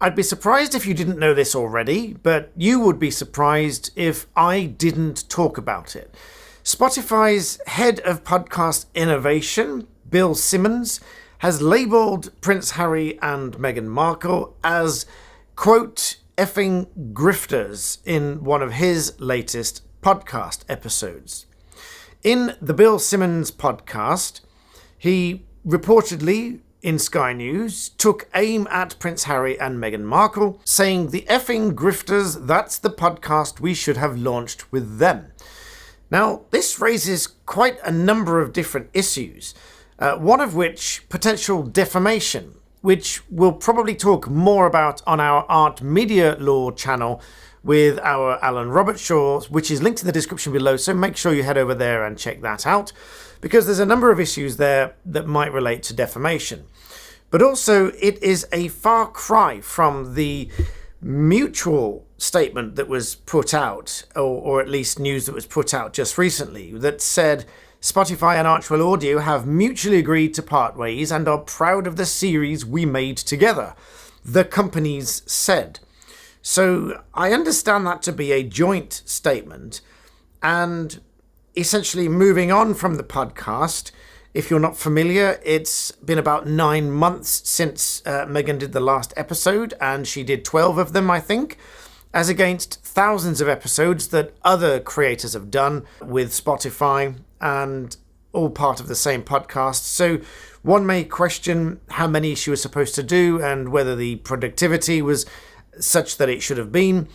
I'd be surprised if you didn't know this already, but you would be surprised if I didn't talk about it. Spotify's head of podcast innovation, Bill Simmons, has labelled Prince Harry and Meghan Markle as, quote, effing grifters in one of his latest podcast episodes. In the Bill Simmons podcast, he reportedly, in Sky News, took aim at Prince Harry and Meghan Markle, saying, "The effing grifters, that's the podcast we should have launched with them." Now, this raises quite a number of different issues, one of which potential defamation, which we'll probably talk more about on our Art Media Law channel with our Alan Robertshaw, which is linked in the description below, so make sure you head over there and check that out, because there's a number of issues there that might relate to defamation. But also, it is a far cry from the mutual statement that was put out, or at least news that was put out just recently, that said Spotify and Archwell Audio have mutually agreed to part ways and are proud of the series we made together, the companies said. So I understand that to be a joint statement, and essentially moving on from the podcast. If you're not familiar, it's been about 9 months since Meghan did the last episode, and she did 12 of them, I think, as against thousands of episodes that other creators have done with Spotify, and all part of the same podcast. So one may question how many she was supposed to do and whether the productivity was such that it should have been.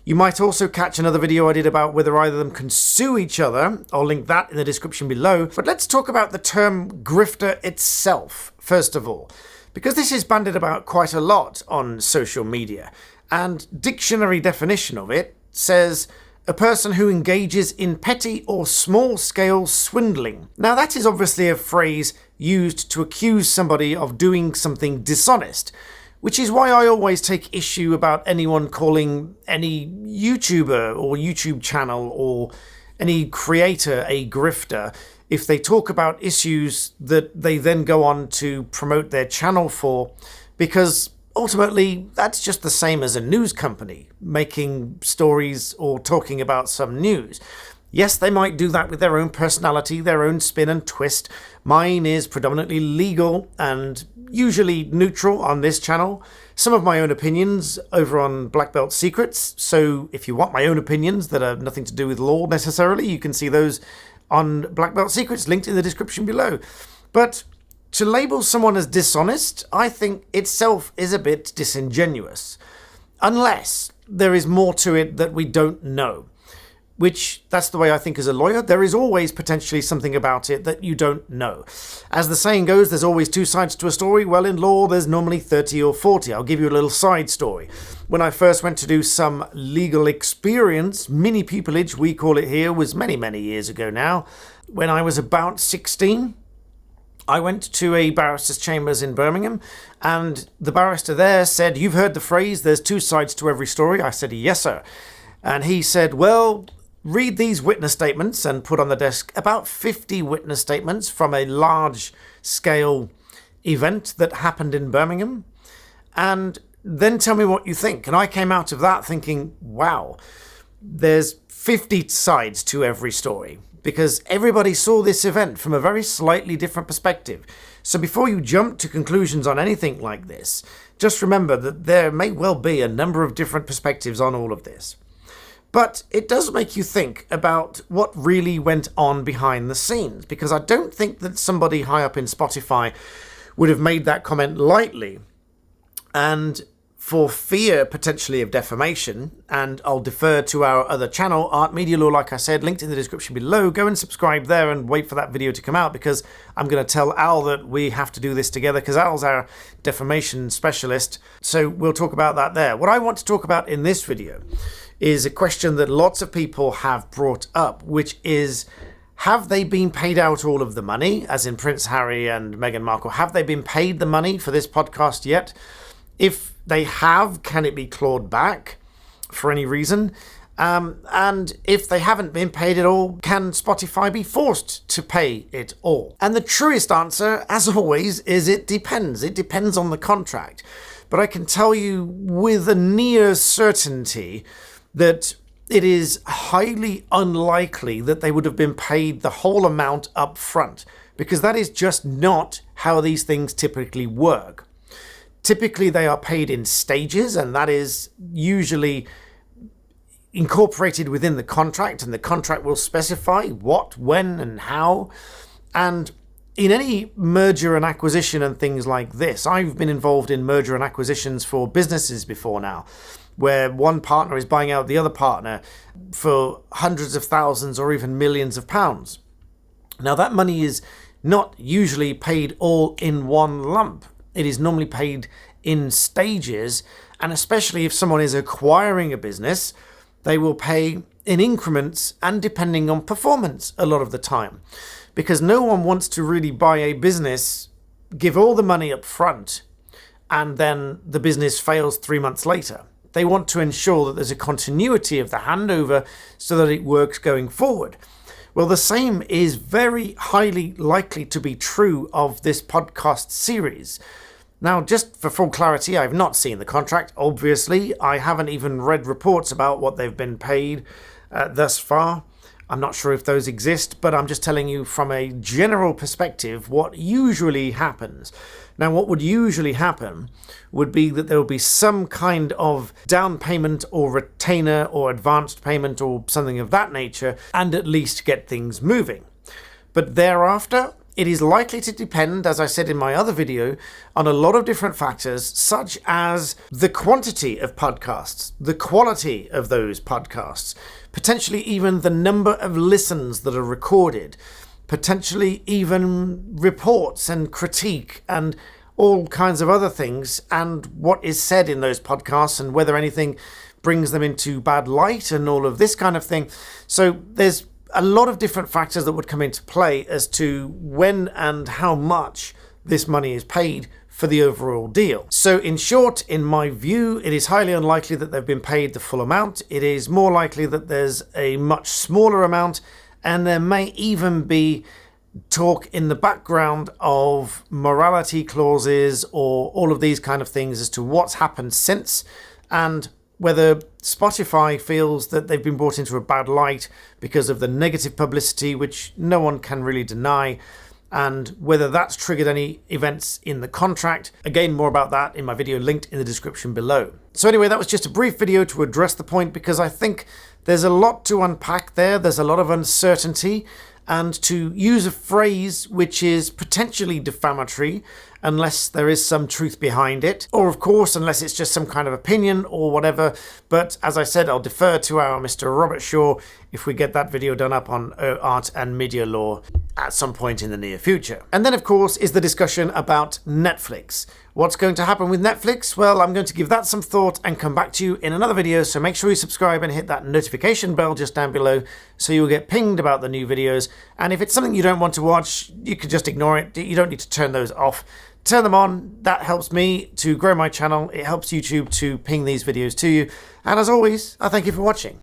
You might also catch another video I did about whether either of them can sue each other. I'll link that in the description below. But let's talk about the term grifter itself, first of all, because this is bandied about quite a lot on social media. And dictionary definition of it says a person who engages in petty or small-scale swindling. Now, that is obviously a phrase used to accuse somebody of doing something dishonest, which is why I always take issue about anyone calling any YouTuber or YouTube channel or any creator a grifter if they talk about issues that they then go on to promote their channel for, because ultimately that's just the same as a news company making stories or talking about some news. Yes, they might do that with their own personality, their own spin and twist. Mine is predominantly legal and usually neutral on this channel. Some of my own opinions over on Black Belt Secrets. So if you want my own opinions that have nothing to do with law necessarily, you can see those on Black Belt Secrets, linked in the description below. But to label someone as dishonest, I think itself is a bit disingenuous. Unless there is more to it that we don't know. Which, that's the way I think as a lawyer. There is always potentially something about it that you don't know. As the saying goes, there's always two sides to a story. Well, in law, there's normally 30 or 40. I'll give you a little side story. When I first went to do some legal experience, mini pupillage, we call it here, was many, many years ago now. When I was about 16, I went to a barrister's chambers in Birmingham, and the barrister there said, "You've heard the phrase, there's two sides to every story." I said, "Yes, sir." And he said, "Well, read these witness statements," and put on the desk about 50 witness statements from a large-scale event that happened in Birmingham, and then tell me what you think. And I came out of that thinking, wow, there's 50 sides to every story, because everybody saw this event from a very slightly different perspective. So before you jump to conclusions on anything like this, just remember that there may well be a number of different perspectives on all of this. But it does make you think about what really went on behind the scenes, because I don't think that somebody high up in Spotify would have made that comment lightly. And for fear potentially of defamation, and I'll defer to our other channel, Art Media Law, like I said, linked in the description below. Go and subscribe there and wait for that video to come out, because I'm going to tell Al that we have to do this together, because Al's our defamation specialist. So we'll talk about that there. What I want to talk about in this video is a question that lots of people have brought up, which is, have they been paid out all of the money, as in Prince Harry and Meghan Markle? Have they been paid the money for this podcast yet? If they have, can it be clawed back for any reason? And if they haven't been paid at all, can Spotify be forced to pay it all? And the truest answer, as always, is it depends. It depends on the contract. but I can tell you with a near certainty that it is highly unlikely that they would have been paid the whole amount up front, because that is just not how these things typically work. Typically, they are paid in stages, and that is usually incorporated within the contract, and the contract will specify what, when, and how. And in any merger and acquisition and things like this, I've been involved in merger and acquisitions for businesses before now, where one partner is buying out the other partner for hundreds of thousands or even millions of pounds. Now, that money is not usually paid all in one lump. It is normally paid in stages, and especially if someone is acquiring a business, they will pay in increments and depending on performance a lot of the time. Because no one wants to really buy a business, give all the money up front, and then the business fails 3 months later. They want to ensure that there's a continuity of the handover so that it works going forward. Well, the same is very highly likely to be true of this podcast series. Now, just for full clarity, I've not seen the contract, obviously. I haven't even read reports about what they've been paid thus far. I'm not sure if those exist, but I'm just telling you from a general perspective what usually happens. Now, what would usually happen would be that there will be some kind of down payment or retainer or advanced payment or something of that nature, and at least get things moving. But thereafter, it is likely to depend, as I said in my other video, on a lot of different factors, such as the quantity of podcasts, the quality of those podcasts, potentially even the number of listens that are recorded, potentially even reports and critique and all kinds of other things, and what is said in those podcasts and whether anything brings them into bad light and all of this kind of thing. So there's a lot of different factors that would come into play as to when and how much this money is paid for the overall deal. So in short, in my view, it is highly unlikely that they've been paid the full amount. It is more likely that there's a much smaller amount, and there may even be talk in the background of morality clauses or all of these kind of things as to what's happened since, and whether Spotify feels that they've been brought into a bad light because of the negative publicity, which no one can really deny, and whether that's triggered any events in the contract. Again, more about that in my video linked in the description below. So anyway, that was just a brief video to address the point, because I think there's a lot to unpack there. There's a lot of uncertainty, and to use a phrase which is potentially defamatory unless there is some truth behind it, or of course unless it's just some kind of opinion or whatever. But as I said, I'll defer to our Mr. Robert Shaw if we get that video done up on art and media law at some point in the near future. And then of course is the discussion about Netflix. What's going to happen with Netflix? Well, I'm going to give that some thought and come back to you in another video, so make sure you subscribe and hit that notification bell just down below so you'll get pinged about the new videos. And if it's something you don't want to watch, you can just ignore it. You don't need to turn those off. Turn them on. That helps me to grow my channel. It helps YouTube to ping these videos to you. And as always, I thank you for watching.